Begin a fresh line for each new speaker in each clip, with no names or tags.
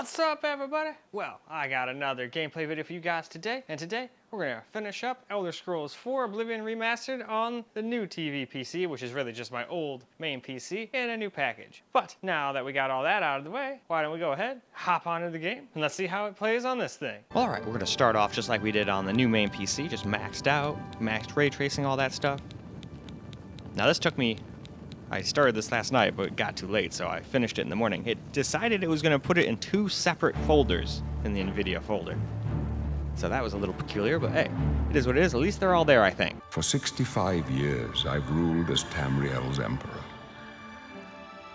What's up, everybody? Well, I got another gameplay video for you guys today, and today we're gonna finish up Elder Scrolls 4 Oblivion Remastered on the new TV PC, which is really just my old main PC, in a new package. But now that we got all that out of the way, why don't we go ahead, hop onto the game, and let's see how it plays on this thing. Alright, we're gonna start off just like we did on the new main PC, just maxed out, maxed ray tracing, all that stuff. Now this took me, I started this last night, but it got too late, so I finished it in the morning. It decided it was going to put it in 2 separate folders in the NVIDIA folder. So that was a little peculiar, but hey, it is what it is. At least they're all there, I think.
For 65 years, I've ruled as Tamriel's emperor.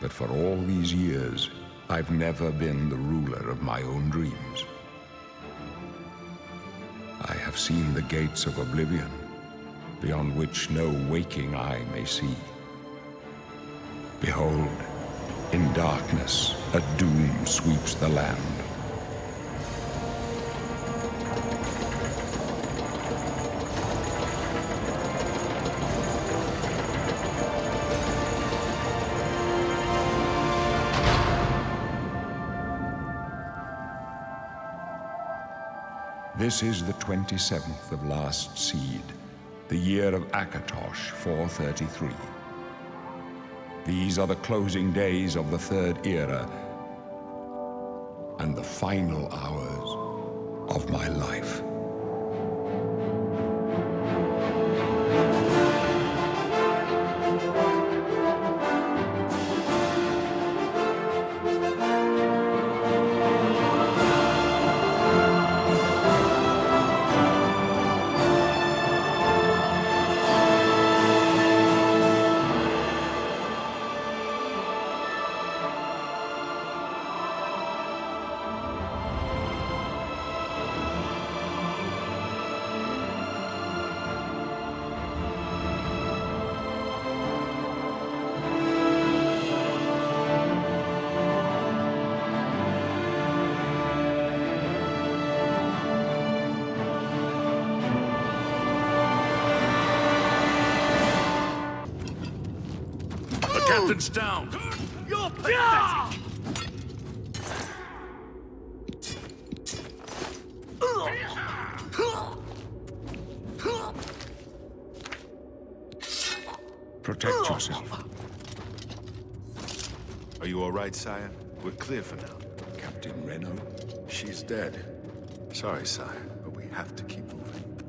But for all these years, I've never been the ruler of my own dreams. I have seen the gates of Oblivion, beyond which no waking eye may see. Behold, in darkness, a doom sweeps the land. This is the 27th of last seed, the year of Akatosh 433. These are the closing days of the Third Era and the final hours of my life.
Captain's down! You're pathetic!
Protect yourself.
Are you all right, sire? We're clear for now.
Captain Reno?
She's dead. Sorry, sire, but we have to keep moving.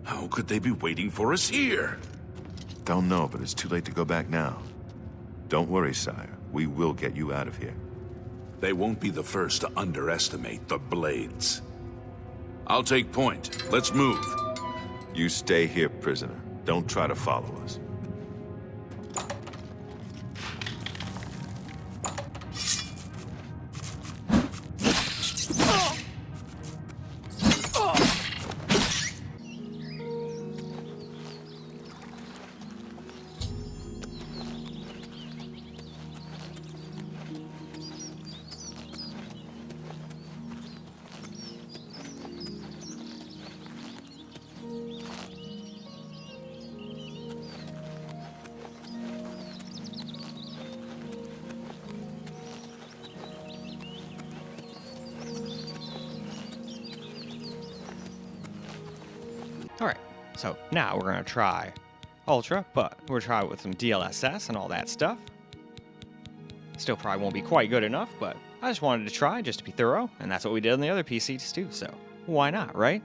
How could they be waiting for us here? Don't know, but it's too late to go back now. Don't worry, sire. We will get you out of here.
They won't be the first to underestimate the Blades. I'll take point. Let's move.
You stay here, prisoner. Don't try to follow us.
Alright, so now we're gonna try Ultra, but we're gonna try it with some DLSS and all that stuff. Still probably won't be quite good enough, but I just wanted to try just to be thorough, and that's what we did on the other PCs too, so why not, right?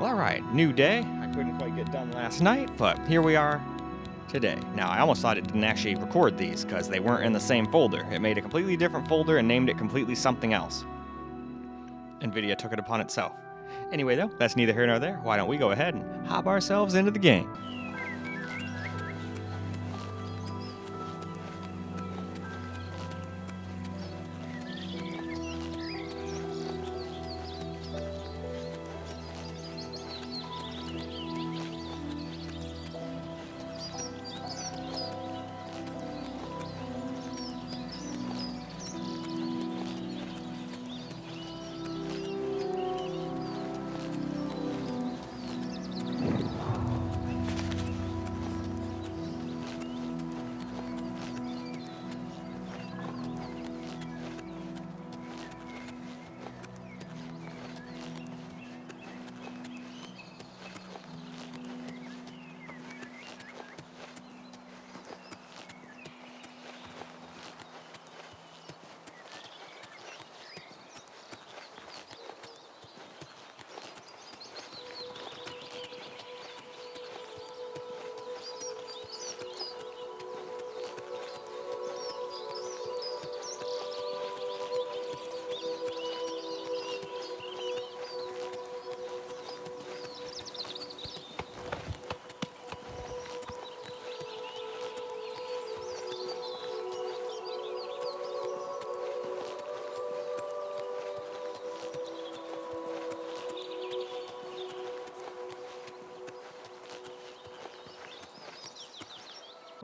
Well, alright, new day. I couldn't quite get done last night, but here we are today. Now, I almost thought it didn't actually record these because they weren't in the same folder. It made a completely different folder and named it completely something else. NVIDIA took it upon itself. Anyway, though, that's neither here nor there. Why don't we go ahead and hop ourselves into the game?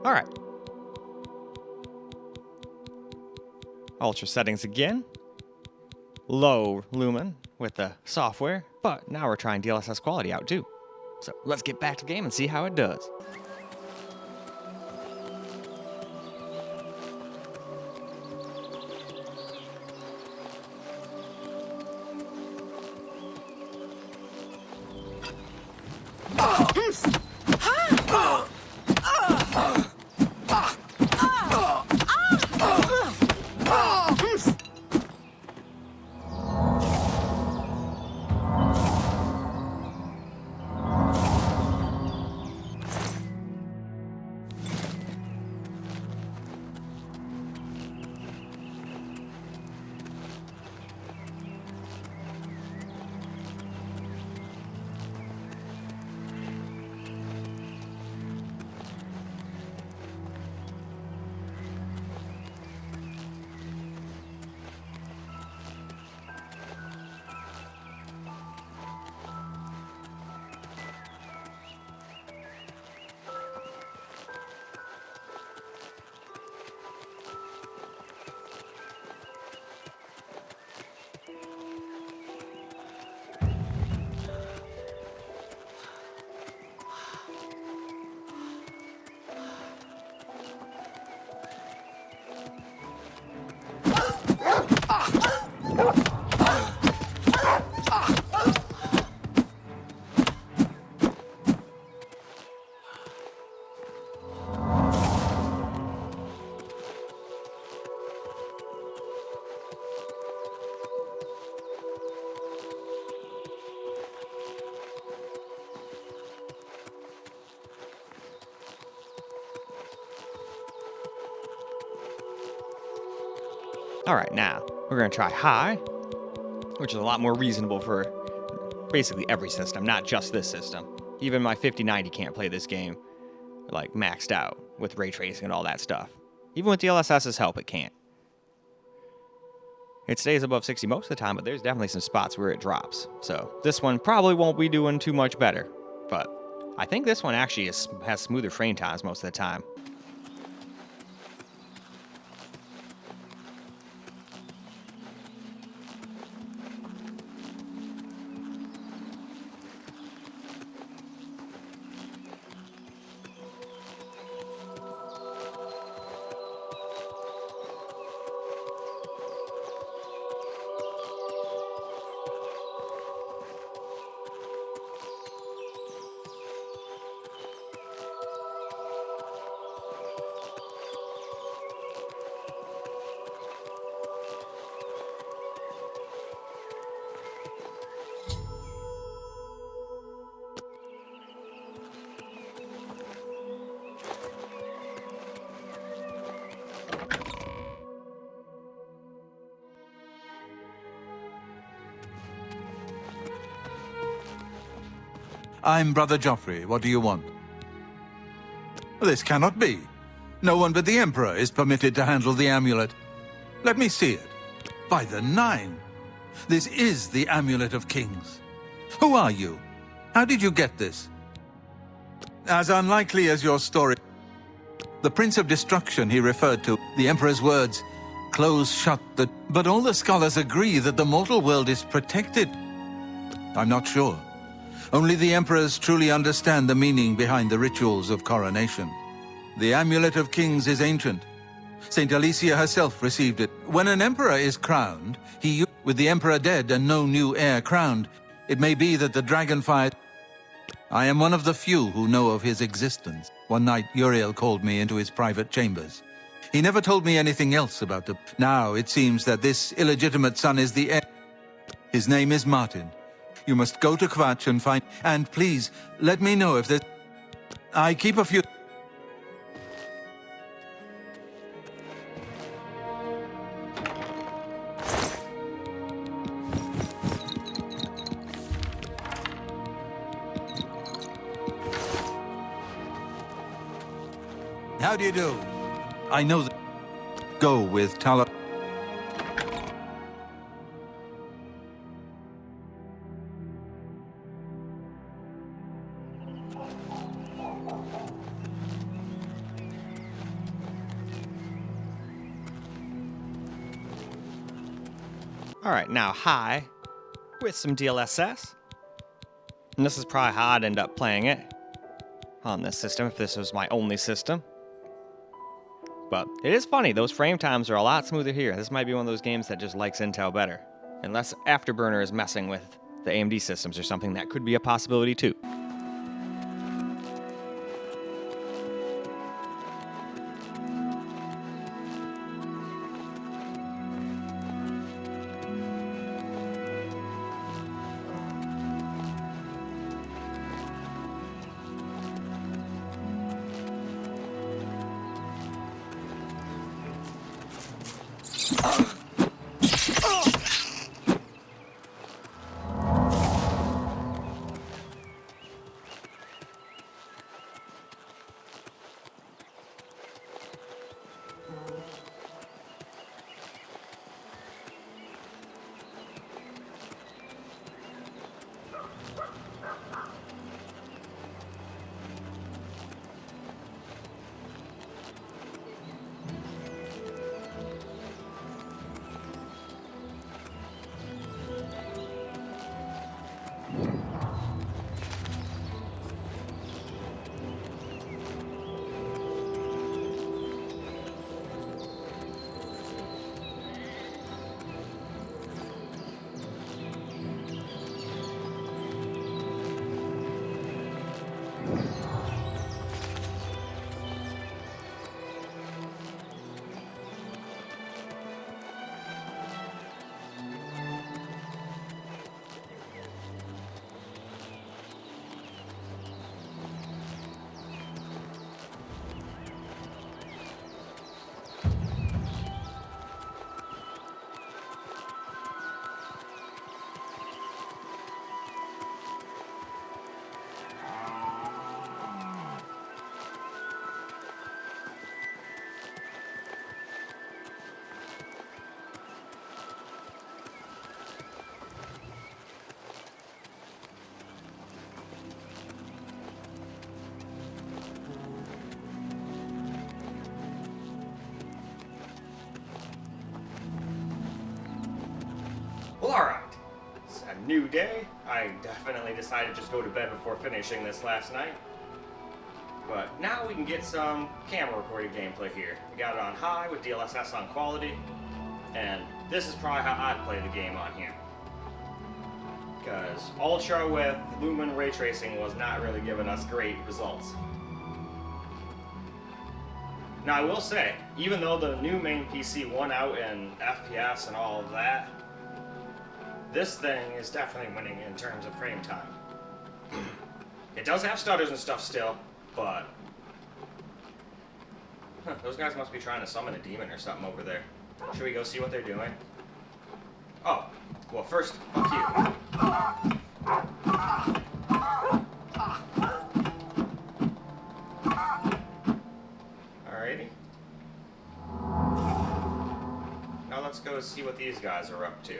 Alright. Ultra settings again. Low lumen with the software, but now we're trying DLSS quality out too. So let's get back to the game and see how it does. Alright, now we're going to try high, which is a lot more reasonable for basically every system, not just this system. Even my 5090 can't play this game like maxed out with ray tracing and all that stuff. Even with DLSS's help, it can't. It stays above 60 most of the time, but there's definitely some spots where it drops. So this one probably won't be doing too much better, but I think this one actually has smoother frame times most of the time.
I'm Brother Joffrey. What do you want? This cannot be. No one but the Emperor is permitted to handle the amulet. Let me see it. By the Nine! This is the Amulet of Kings. Who are you? How did you get this? As unlikely as your story. The Prince of Destruction he referred to, the Emperor's words, close shut the... But all the scholars agree that the mortal world is protected. I'm not sure. Only the Emperors truly understand the meaning behind the rituals of coronation. The Amulet of Kings is ancient. Saint Alicia herself received it. When an emperor is crowned, with the emperor dead and no new heir crowned, it may be that the dragonfire... I am one of the few who know of his existence. One night, Uriel called me into his private chambers. He never told me anything else about the... Now, it seems that this illegitimate son is the heir. His name is Martin. You must go to Kvatch and find... And please, let me know if there's... I keep a few... How do you do? I know that... Go with Tala...
Alright, now high with some DLSS. And this is probably how I'd end up playing it on this system if this was my only system. But it is funny, those frame times are a lot smoother here. This might be one of those games that just likes Intel better. Unless Afterburner is messing with the AMD systems or something, that could be a possibility too. Well, alright. It's a new day. I definitely decided to just go to bed before finishing this last night. But now we can get some camera recorded gameplay here. We got it on high with DLSS on quality. And this is probably how I'd play the game on here. Because Ultra with Lumen Ray Tracing was not really giving us great results. Now I will say, even though the new main PC won out in FPS and all of that, this thing is definitely winning in terms of frame time. It does have stutters and stuff still, but... those guys must be trying to summon a demon or something over there. Should we go see what they're doing? Oh, well first, fuck you. let's go see what these guys are up to.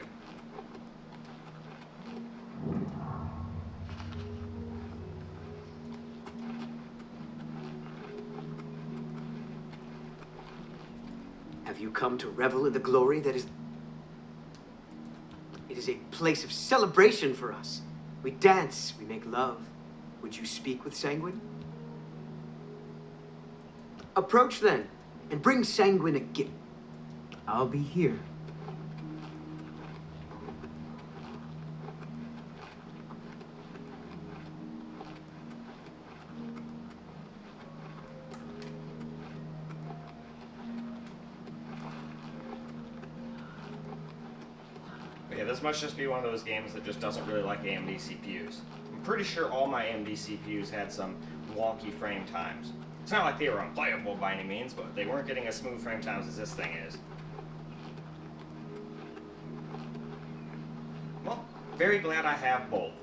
Have you come to revel in the glory that is... It is a place of celebration for us. We dance, we make love. Would you speak with Sanguine? Approach then, and bring Sanguine a gift. I'll be here.
But yeah, this must just be one of those games that just doesn't really like AMD CPUs. I'm pretty sure all my AMD CPUs had some wonky frame times. It's not like they were unplayable by any means, but they weren't getting as smooth frame times as this thing is. Well, very glad I have both.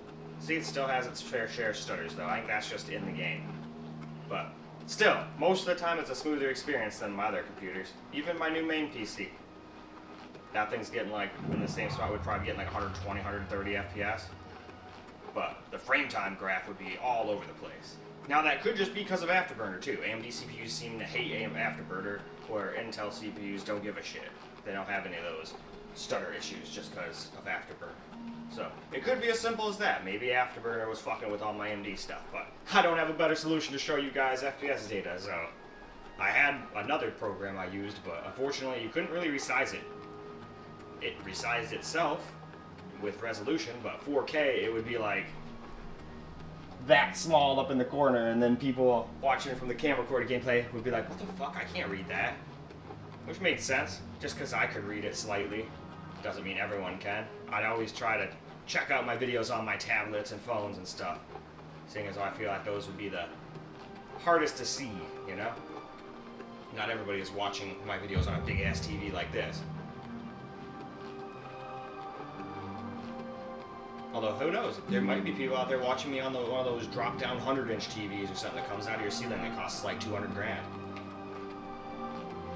See, it still has its fair share of stutters, though. I think that's just in the game. But still, most of the time it's a smoother experience than my other computers. Even my new main PC. That thing's getting like, in the same spot, we'd probably get like 120, 130 FPS. But the frame time graph would be all over the place. Now that could just be because of Afterburner too. AMD CPUs seem to hate Afterburner, where Intel CPUs don't give a shit. They don't have any of those stutter issues just because of Afterburner. So it could be as simple as that. Maybe Afterburner was fucking with all my AMD stuff, but I don't have a better solution to show you guys FPS data, so I had another program I used, but unfortunately you couldn't really resize it. It resized itself with resolution, but 4K it would be like that small up in the corner, and then people watching from the camera recorded gameplay would be like, what the fuck, I can't read that. Which made sense. Just because I could read it slightly doesn't mean everyone can. I'd always try to check out my videos on my tablets and phones and stuff, seeing as I feel like those would be the hardest to see, you know? Not everybody is watching my videos on a big ass TV like this. Although, who knows? There might be people out there watching me on one of those drop-down 100-inch TVs or something that comes out of your ceiling that costs like 200 grand.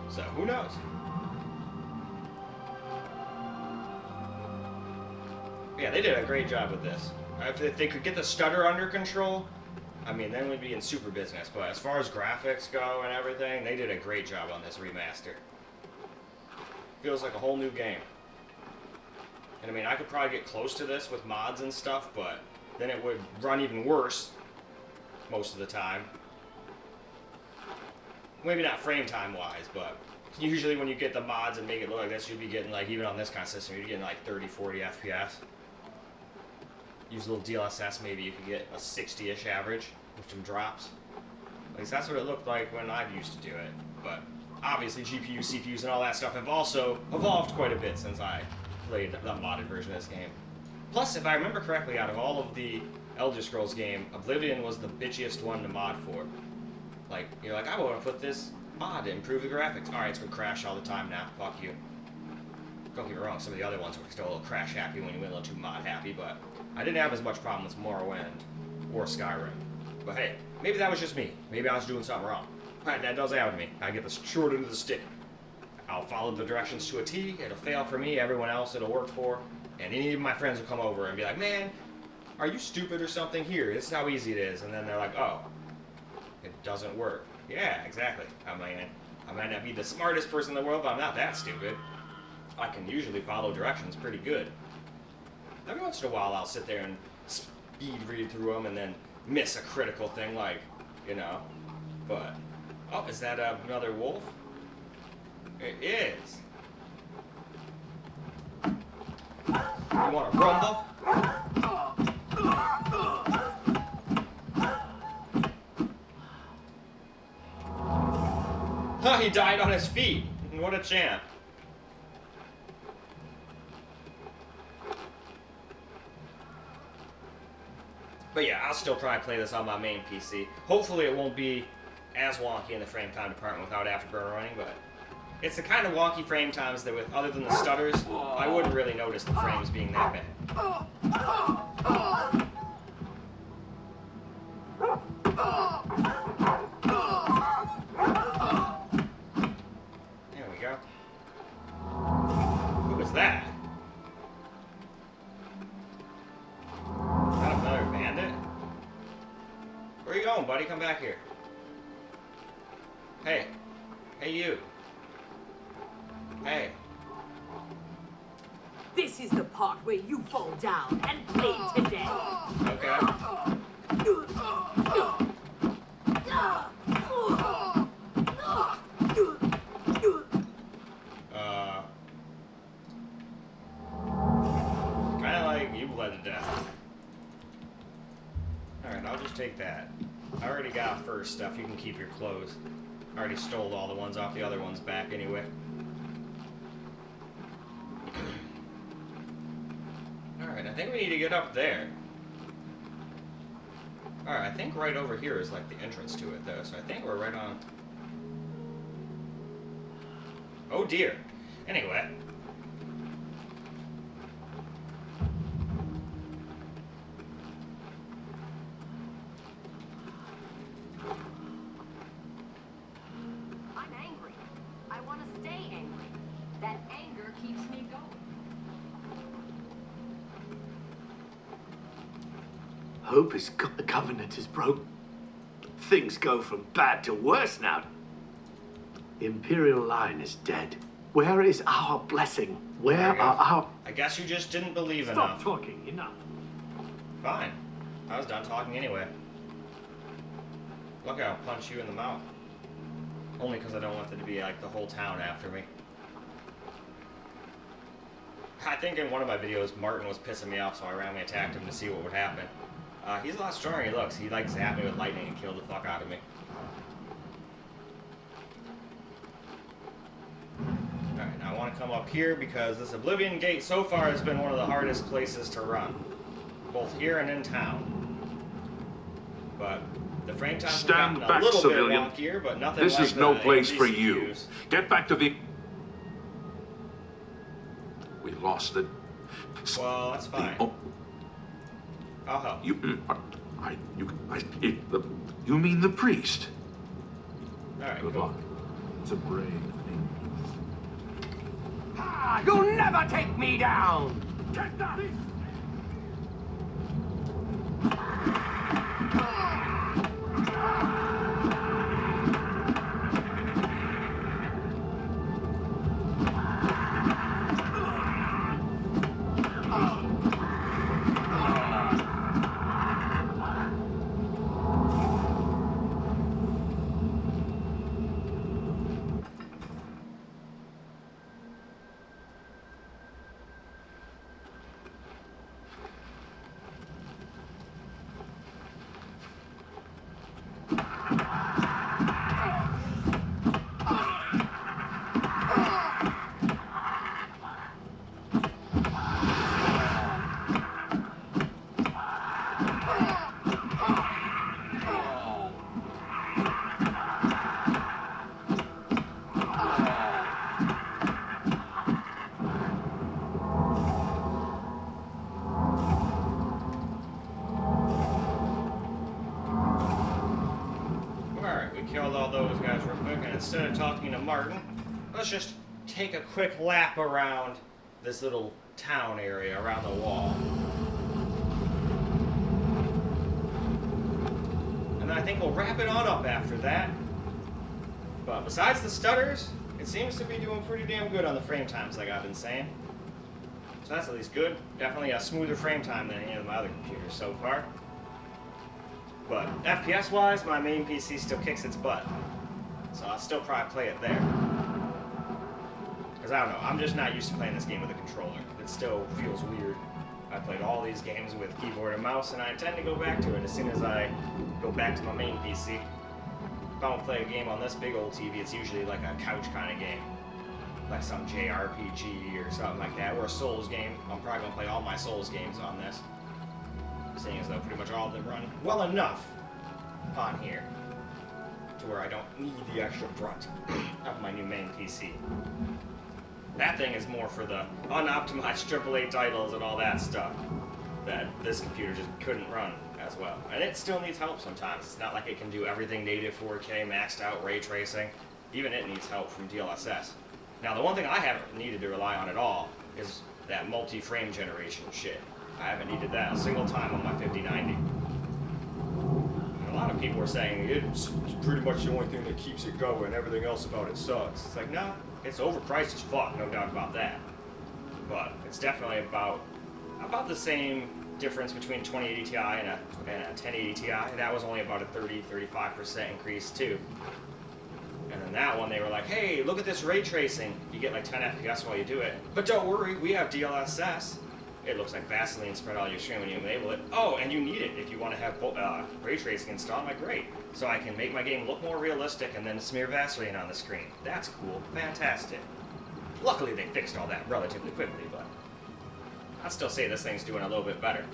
So, who knows? Yeah, they did a great job with this. If they could get the stutter under control, I mean, then we'd be in super business. But as far as graphics go and everything, they did a great job on this remaster. Feels like a whole new game. And I mean, I could probably get close to this with mods and stuff, but then it would run even worse most of the time. Maybe not frame time wise, but usually when you get the mods and make it look like this, you'd be getting like, even on this kind of system, you're getting like 30, 40 FPS. Use a little DLSS, maybe you could get a 60-ish average with some drops. At least that's what it looked like when I used to do it. But obviously GPU, CPUs, and all that stuff have also evolved quite a bit since I played the modded version of this game. Plus, if I remember correctly, out of all of the Elder Scrolls game, Oblivion was the bitchiest one to mod for. Like, you're like, I want to put this mod to improve the graphics. Alright, it's going to crash all the time now. Fuck you. Don't get me wrong, some of the other ones were still a little crash happy when you went a little too mod happy, but I didn't have as much problem with Morrowind or Skyrim. But hey, maybe that was just me. Maybe I was doing something wrong. That does happen to me. I get the short end of the stick. I'll follow the directions to a T, it'll fail for me, everyone else it'll work for, and any of my friends will come over and be like, man, are you stupid or something? Here, this is how easy it is. And then they're like, oh, it doesn't work. Yeah, exactly. I might not be the smartest person in the world, but I'm not that stupid. I can usually follow directions pretty good. Every once in a while I'll sit there and speed read through them and then miss a critical thing, like, you know, but, oh, is that another wolf? It is. You want to rumble? Huh, he died on his feet. What a champ. But yeah, I'll still probably play this on my main PC. Hopefully it won't be as wonky in the frame time department without Afterburner running, but it's the kind of wonky frame times that with, other than the stutters, I wouldn't really notice the frames being that bad. There we go. was that? Is that another bandit? Where are you going, buddy? Come back here. Hey. Hey, you. Hey.
This is the part where you fall down and bleed to death.
Okay. Kinda like you bled to death. Alright, I'll just take that. I already got first stuff. You can keep your clothes. I already stole all the ones off the other ones back anyway. Alright, I think we need to get up there. Alright, I think right over here is like the entrance to it though, so I think we're right on... Oh dear. Anyway.
I'm angry. I want to stay angry. That anger keeps me going.
Hope is the covenant is broken. Things go from bad to worse now. The Imperial line is dead. Where is our blessing? Where are our...
I guess you just didn't believe
Stop
enough.
talking, enough.
Fine. I was done talking anyway. Look, I'll punch you in the mouth. Only because I don't want there to be like the whole town after me. I think in one of my videos, Martin was pissing me off, so I randomly attacked him to see what would happen. He's a lot stronger than he looks. He like zapped me with lightning and killed the fuck out of me. Alright, now I want to come up here because this Oblivion Gate so far has been one of the hardest places to run. Both here and in town. But the frame times have
Stand
gotten
back,
a little
civilian.
bit wonkier, but nothing
This
like
is no
the
place for
AMD
you.
CPUs.
Get back to the... We lost the...
Well, that's fine.
Oh,
I'll help.
You mean the priest?
Alright,
Good
cool.
luck. It's a brave thing.
You'll never take me down! Get that!
Killed all those guys real quick, and instead of talking to Martin, let's just take a quick lap around this little town area around the wall. And then I think we'll wrap it on up after that. But besides the stutters, it seems to be doing pretty damn good on the frame times like I've been saying. So that's at least good. Definitely a smoother frame time than any of my other computers so far. But FPS-wise, my main PC still kicks its butt. So I'll still probably play it there. Because I don't know, I'm just not used to playing this game with a controller. It still feels weird. I played all these games with keyboard and mouse, and I intend to go back to it as soon as I go back to my main PC. If I don't play a game on this big old TV, it's usually like a couch kind of game. Like some JRPG or something like that, or a Souls game. I'm probably going to play all my Souls games on this. Seeing as though pretty much all of them run well enough on here to where I don't need the extra brunt of my new main PC. That thing is more for the unoptimized AAA titles and all that stuff that this computer just couldn't run as well. And it still needs help sometimes. It's not like it can do everything native 4K, maxed out ray tracing. Even it needs help from DLSS. Now, the one thing I haven't needed to rely on at all is that multi-frame generation shit. I haven't needed that a single time on my 5090. And a lot of people are saying it's pretty much the only thing that keeps it going. Everything else about it sucks. It's like, no, it's overpriced as fuck, no doubt about that. But it's definitely about the same difference between a 2080 Ti and a 1080 Ti. That was only about a 30-35% increase too. And then that one, they were like, hey, look at this ray tracing. You get like 10 FPS while you do it. But don't worry, we have DLSS. It looks like Vaseline spread all your screen when you enable it. Oh, and you need it if you want to have ray tracing installed. I'm like, great. So I can make my game look more realistic and then smear Vaseline on the screen. That's cool. Fantastic. Luckily, they fixed all that relatively quickly, but I'd still say this thing's doing a little bit better.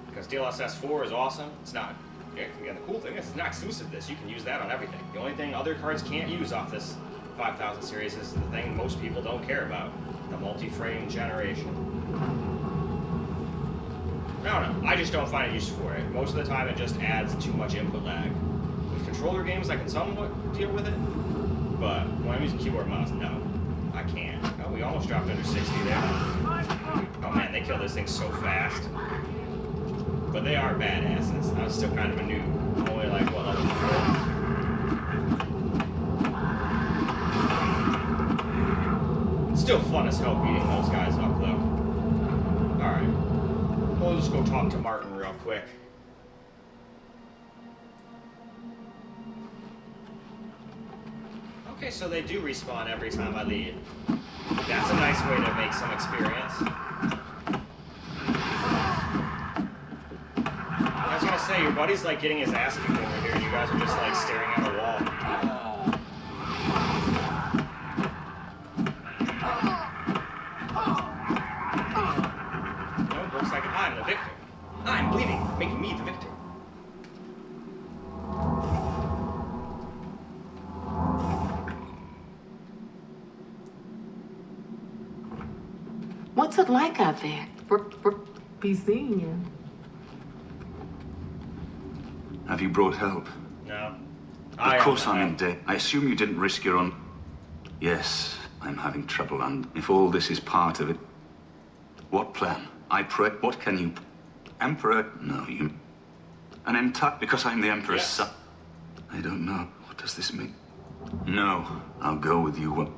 Because DLSS 4 is awesome. It's not... And the cool thing is, it's not exclusive to this. You can use that on everything. The only thing other cards can't use off this 5000 series is the thing most people don't care about. The multi-frame generation. I don't know. I just don't find a use for it. Most of the time, it just adds too much input lag. With controller games, I can somewhat deal with it. But when I'm using keyboard and mouse, no. I can't. Oh, we almost dropped under 60 there. Oh man, they kill this thing so fast. But they are badasses. I'm still kind of a noob. I'm only like, what, level 4? It's still fun as hell beating those guys up, though. Alright. We'll just go talk to Martin real quick. Okay, so they do respawn every time I leave. That's a nice way to make some experience. I was gonna say, your buddy's like getting his ass kicked over here, and you guys are just like staring at a wall. No, looks like I'm the victor. I'm bleeding, making me the victor.
What's it like out there? Be seeing you.
Have you brought help?
No.
Of course I'm in debt. I assume you didn't risk your own... Yes, I'm having trouble, and if all this is part of it... What plan? I pray... What can you... Emperor? No, you... An entire... Because I'm the Emperor's son... I don't know. What does this mean? No, I'll go with you.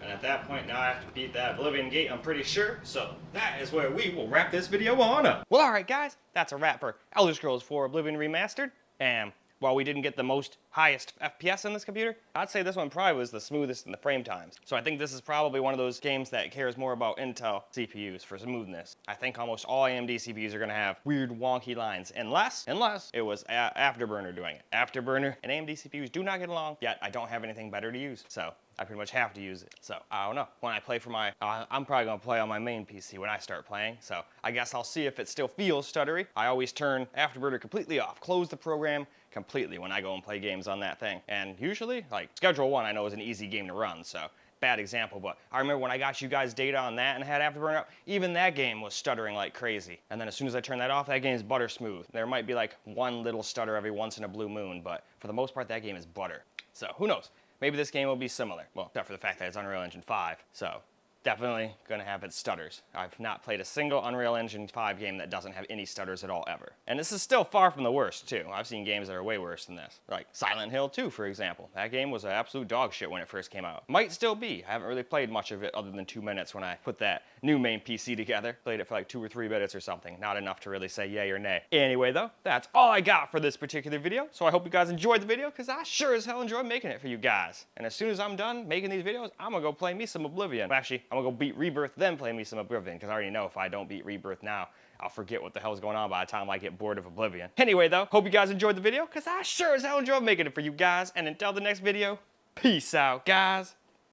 And at that point, now I have to beat that Oblivion gate, I'm pretty sure. So that is where we will wrap this video on up. Well, alright guys, that's a wrap for Elder Scrolls 4 Oblivion Remastered. And while we didn't get the most highest FPS on this computer, I'd say this one probably was the smoothest in the frame times. So I think this is probably one of those games that cares more about Intel CPUs for smoothness. I think almost all AMD CPUs are going to have weird wonky lines, unless it was Afterburner doing it. Afterburner and AMD CPUs do not get along, yet I don't have anything better to use. So I pretty much have to use it. So I don't know. When I play for my, I'm probably gonna play on my main PC when I start playing. So I guess I'll see if it still feels stuttery. I always turn Afterburner completely off, close the program completely when I go and play games on that thing. And usually, like Schedule 1 I know is an easy game to run, so bad example, but I remember when I got you guys data on that and had Afterburner up, even that game was stuttering like crazy. And then as soon as I turn that off, that game's butter smooth. There might be like one little stutter every once in a blue moon, but for the most part, that game is butter. So who knows? Maybe this game will be similar. Well, except for the fact that it's Unreal Engine 5, so definitely gonna have its stutters. I've not played a single Unreal Engine 5 game that doesn't have any stutters at all ever. And this is still far from the worst too. I've seen games that are way worse than this. Like Silent Hill 2, for example. That game was an absolute dog shit when it first came out. Might still be. I haven't really played much of it other than 2 minutes when I put that new main PC together. Played it for like 2 or 3 minutes or something. Not enough to really say yay or nay. Anyway though, that's all I got for this particular video. So I hope you guys enjoyed the video, because I sure as hell enjoy making it for you guys. And as soon as I'm done making these videos, I'm gonna go play me some Oblivion. Actually, I'm gonna go beat Rebirth, then play me some Oblivion, because I already know if I don't beat Rebirth now, I'll forget what the hell's going on by the time I get bored of Oblivion. Anyway though, hope you guys enjoyed the video, because I sure as hell enjoyed making it for you guys. And until the next video, peace out, guys.